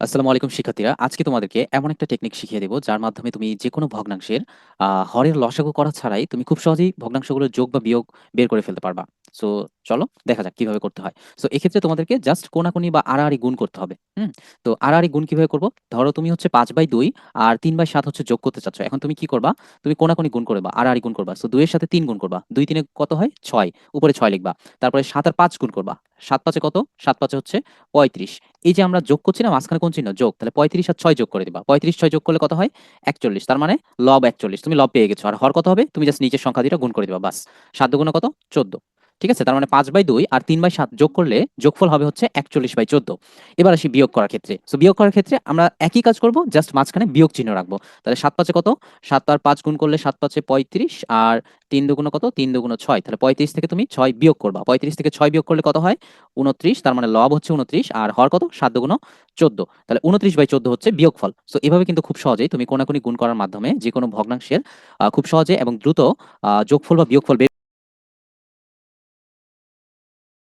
আসসালামু আলাইকুম শিক্ষার্থীরা। আজকে তোমাদেরকে এমন একটা টেকনিক শিখিয়ে দেব, যার মাধ্যমে তুমি যেকোনো ভগ্নাংশের হরের লসাগু করা ছাড়াই তুমি খুব সহজেই ভগ্নাংশগুলোর যোগ বা বিয়োগ বের করে ফেলতে পারবা। সো চলো দেখা যাক কিভাবে করতে হয়। সো এক্ষেত্রে তোমাদেরকে জাস্ট কোনাকুনি বা আড়াআড়ি গুণ করতে হবে। তো আড়াআড়ি গুণ কিভাবে করব? ধরো তুমি হচ্ছে ৫/২ আর ৩/৭ হচ্ছে যোগ করতে চাচ্ছ। এখন তুমি কি করবা? তুমি কোনাকুনি গুণ করবা, আড়াআড়ি গুণ করবা। সো ২ এর সাথে ৩ গুণ করবা। ২ ৩ এ কত হয়? ৬। উপরে ৬ লিখবা। তারপরে ৭ আর ৫ গুণ করবা। ৭ ৫ এ কত? ৭ ৫ এ হচ্ছে ৩৫। এই যে আমরা যোগ করছি না, মাঝখানে কোন চিহ্ন? যোগ। তাহলে ৩৫ আর ৬ যোগ করে দিবা। ৩৫ ৬ যোগ করলে কত হয়? ৪১। তার মানে লব ৪১। তুমি লব পেয়ে গেছো। আর হর কত হবে? তুমি জাস্ট নিচের সংখ্যা দুইটা গুণ করে দিবা। বাস। ৭ দুগুণে কত? ১৪। ঠিক আছে? তার মানে ৫/২ আর ৩/৭ যোগ করলে যোগফল হবে হচ্ছে ৪১/১৪। এবার আসি বিয়োগ করার ক্ষেত্রে। সো বিয়োগ করার ক্ষেত্রে আমরা একই কাজ করব, জাস্ট মাঝখানে বিয়োগ চিহ্ন রাখবো। তাহলে ৭ ৫ এ কত? ৭ আর ৫ গুণ করলে ৭ ৫ এ ৩৫ আর ৩ দুগুণে কত? ৩ দুগুণে ৬। তাহলে ৩৫ থেকে তুমি ৬ বিয়োগ করবা। ৩৫ থেকে ৬ বিয়োগ করলে কত হয়? ২৯। তার মানে লব হচ্ছে ২৯ আর হর কত? ৭ দুগুণ ১৪। তাহলে ২৯/১৪ হচ্ছে বিয়োগফল। সো এভাবে কিন্তু খুব সহজেই তুমি কোনাকুনি গুণ করার মাধ্যমে যেকোনো ভগ্নাংশের খুব সহজে এবং দ্রুত যোগফল বা বিয়োগফল বের